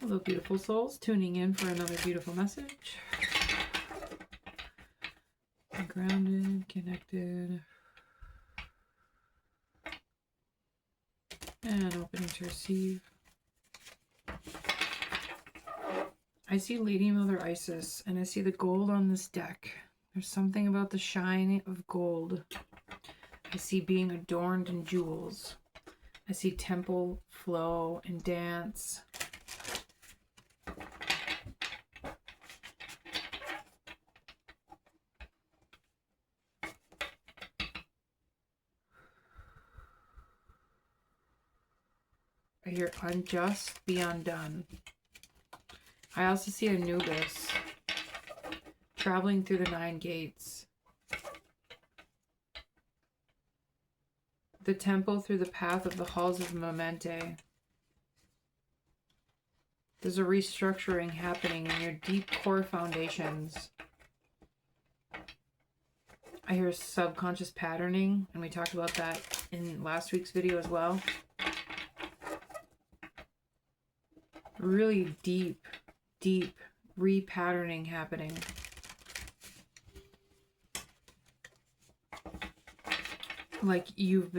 Hello, beautiful souls, tuning in for another beautiful message. Grounded, connected, and opening to receive. I see Lady Mother Isis, and I see the gold on this deck. There's something about the shine of gold. I see being adorned in jewels. I see temple flow and dance. I hear unjust, be undone. I also see Anubis traveling through the 9 gates. The temple through the path of the halls of Momente. There's a restructuring happening in your deep core foundations. I hear subconscious patterning, and we talked about that in last week's video as well. Really deep repatterning happening. Like you've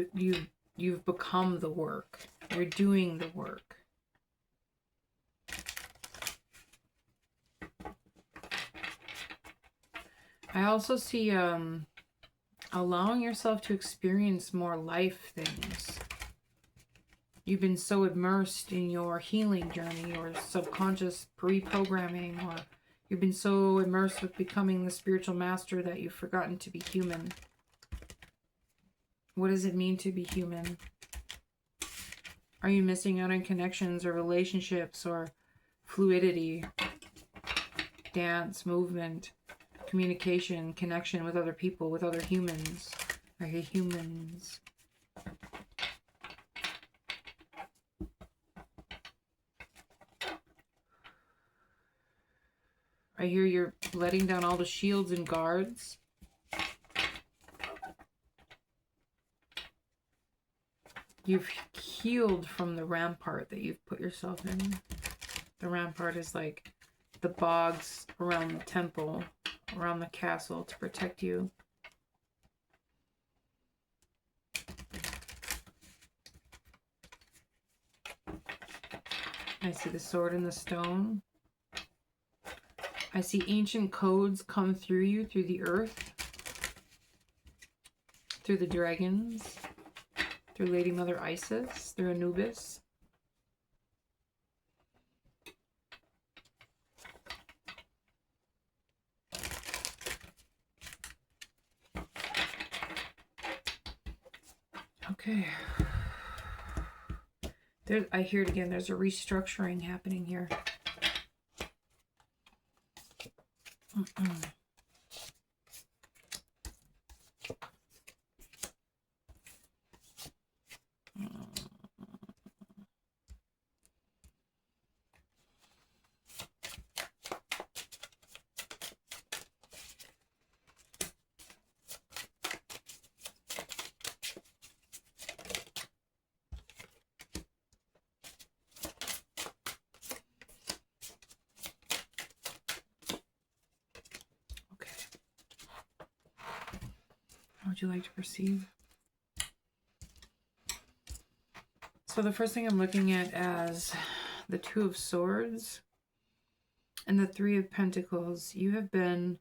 become the work. You're doing the work. I also see allowing yourself to experience more life things. You've been so immersed in your healing journey or subconscious reprogramming, or you've been so immersed with becoming the spiritual master that you've forgotten to be human. What does it mean to be human? Are you missing out on connections or relationships or fluidity, dance, movement, communication, connection with other people, with other humans? Are you humans? I hear you're letting down all the shields and guards. You've healed from the rampart that you've put yourself in. The rampart is like the bogs around the temple, around the castle to protect you. I see the sword and the stone. I see ancient codes come through you, through the earth, through the dragons, through Lady Mother Isis, through Anubis. Okay. I hear it again. There's a restructuring happening here. How would you like to perceive? So the first thing I'm looking at as the 2 of Swords and the 3 of Pentacles. You have been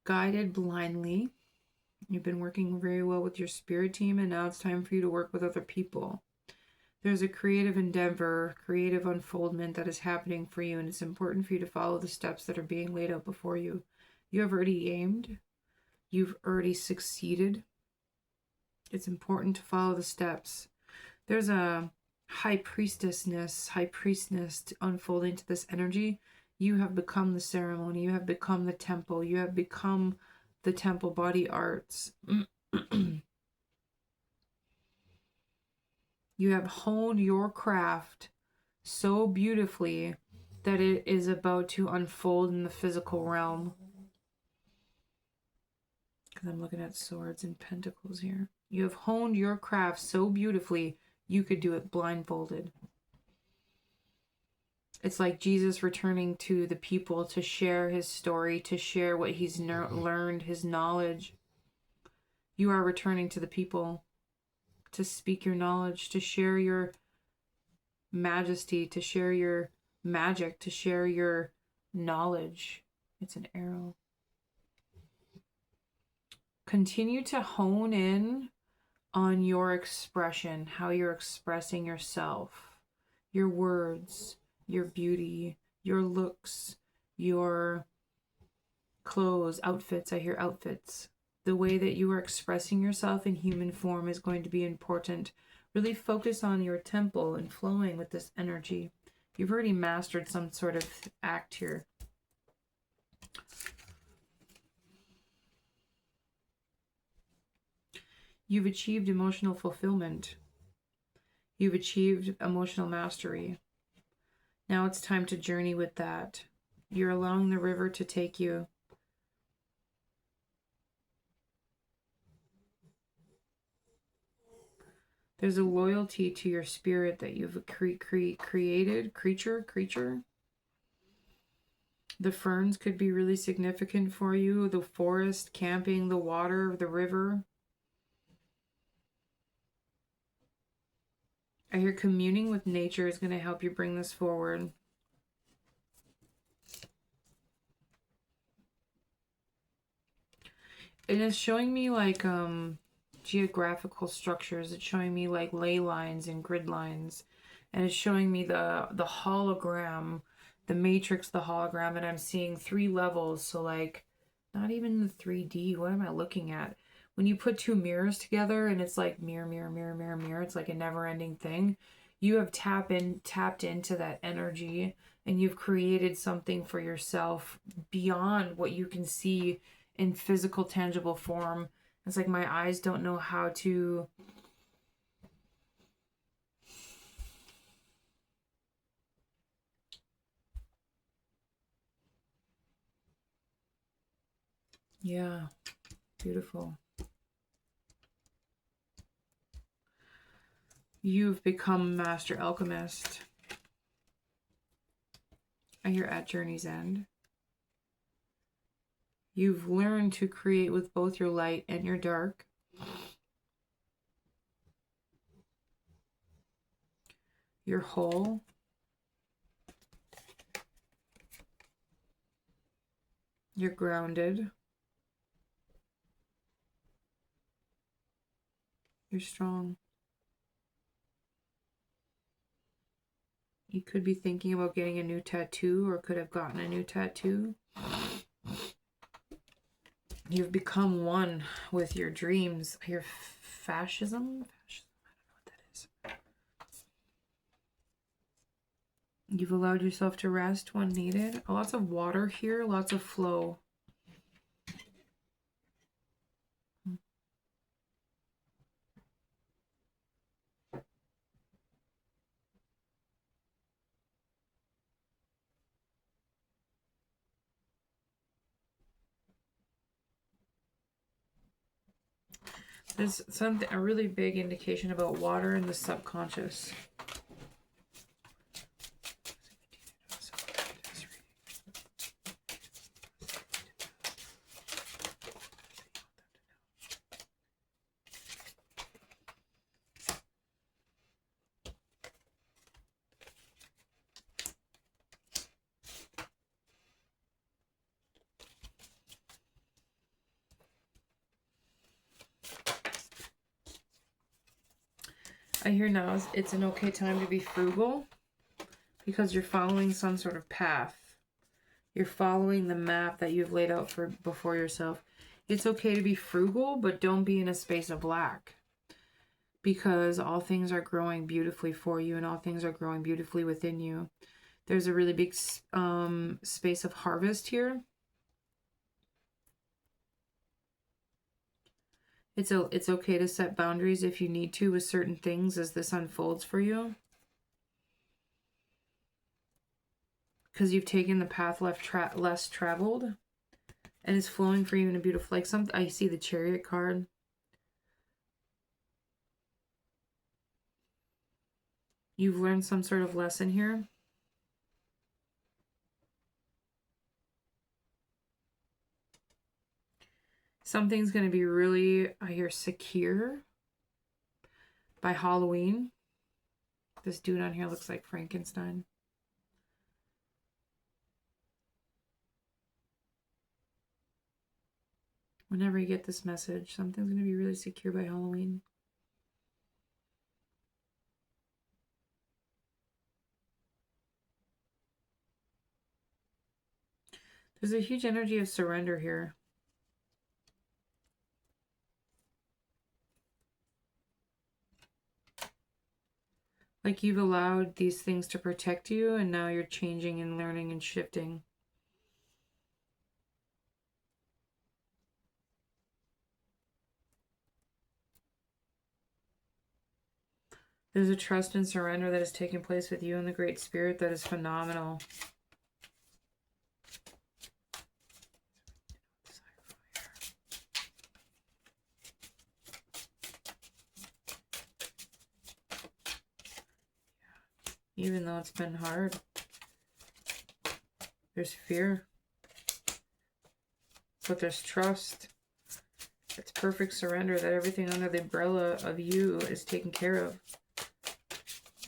guided blindly. You've been working very well with your spirit team, and now it's time for you to work with other people. There's a creative endeavor, creative unfoldment that is happening for you, and it's important for you to follow the steps that are being laid out before you. You have already aimed. You've already succeeded. It's important to follow the steps. There's a high priestess unfolding to this energy. You have become the ceremony. You have become the temple. You have become the temple body arts. You have honed your craft so beautifully that it is about to unfold in the physical realm. Because I'm looking at Swords and Pentacles here. You have honed your craft so beautifully, you could do it blindfolded. It's like Jesus returning to the people to share his story, to share what he's learned, his knowledge. You are returning to the people to speak your knowledge, to share your majesty, to share your magic, to share your knowledge. It's an arrow. Continue to hone in on your expression, how you're expressing yourself, your words, your beauty, your looks, your clothes, outfits. I hear outfits. The way that you are expressing yourself in human form is going to be important. Really focus on your temple and flowing with this energy. You've already mastered some sort of act here. You've achieved emotional fulfillment. You've achieved emotional mastery. Now it's time to journey with that. You're allowing the river to take you. There's a loyalty to your spirit that you've created. Creature. The ferns could be really significant for you. The forest, camping, the water, the river. I hear communing with nature is going to help you bring this forward. And it's showing me like geographical structures. It's showing me like ley lines and grid lines. And it's showing me the hologram, the matrix, the hologram. And I'm seeing 3 levels. So like not even the 3D. What am I looking at? When you put 2 mirrors together and it's like mirror, mirror, mirror, mirror, mirror, it's like a never-ending thing. You have tapped into that energy and you've created something for yourself beyond what you can see in physical, tangible form. It's like my eyes don't know how to... Yeah, beautiful. You've become Master Alchemist. I hear at Journey's End. You've learned to create with both your light and your dark. You're whole. You're grounded. You're strong. You could be thinking about getting a new tattoo or could have gotten a new tattoo. You've become one with your dreams. I hear fascism. I don't know what that is. You've allowed yourself to rest when needed. Lots of water here, lots of flow. There's a really big indication about water in the subconscious. I hear now it's an okay time to be frugal because you're following some sort of path. You're following the map that you've laid out before yourself. It's okay to be frugal, but don't be in a space of lack because all things are growing beautifully for you and all things are growing beautifully within you. There's a really big space of harvest here. It's okay to set boundaries if you need to with certain things as this unfolds for you. Because you've taken the path less traveled. And it's flowing for you in a beautiful... Like I see the Chariot card. You've learned some sort of lesson here. Something's going to be really, I hear, secure by Halloween. This dude on here looks like Frankenstein. Whenever you get this message, something's going to be really secure by Halloween. There's a huge energy of surrender here. Like you've allowed these things to protect you, and now you're changing and learning and shifting. There's a trust and surrender that is taking place with you and the Great Spirit that is phenomenal. Even though it's been hard, there's fear, but there's trust. It's perfect surrender that everything under the umbrella of you is taken care of.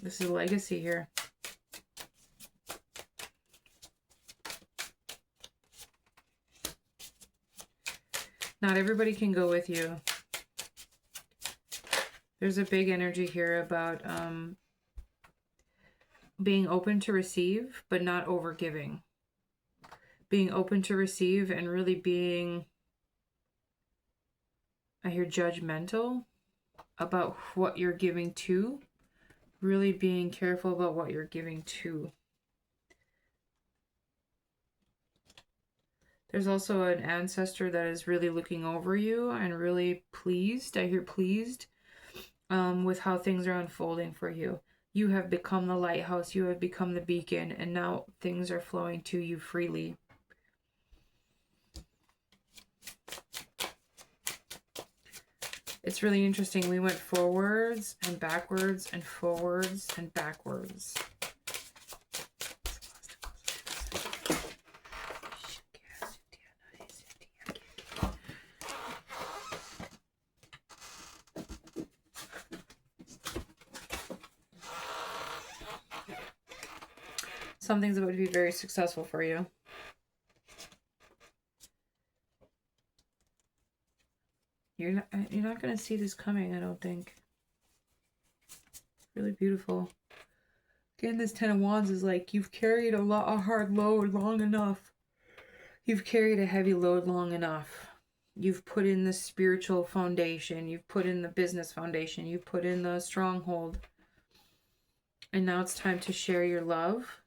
This is a legacy here. Not everybody can go with you. There's a big energy here about being open to receive, but not over giving. Being open to receive and really being, I hear, judgmental about what you're giving to. Really being careful about what you're giving to. There's also an ancestor that is really looking over you and really pleased. I hear pleased with how things are unfolding for you. You have become the lighthouse. You have become the beacon. And now things are flowing to you freely. It's really interesting. We went forwards and backwards and forwards and backwards. Something's about to be very successful for you. You're not going to see this coming, I don't think. Really beautiful. Again, this Ten of Wands is like you've carried a hard load long enough. You've carried a heavy load long enough. You've put in the spiritual foundation. You've put in the business foundation. You've put in the stronghold. And now it's time to share your love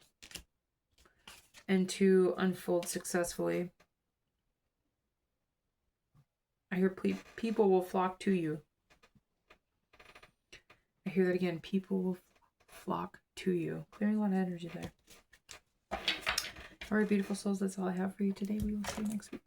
and to unfold successfully. I hear people will flock to you. I hear that again. People will flock to you. Clearing a lot of energy there. All right, beautiful souls, that's all I have for you today. We will see you next week.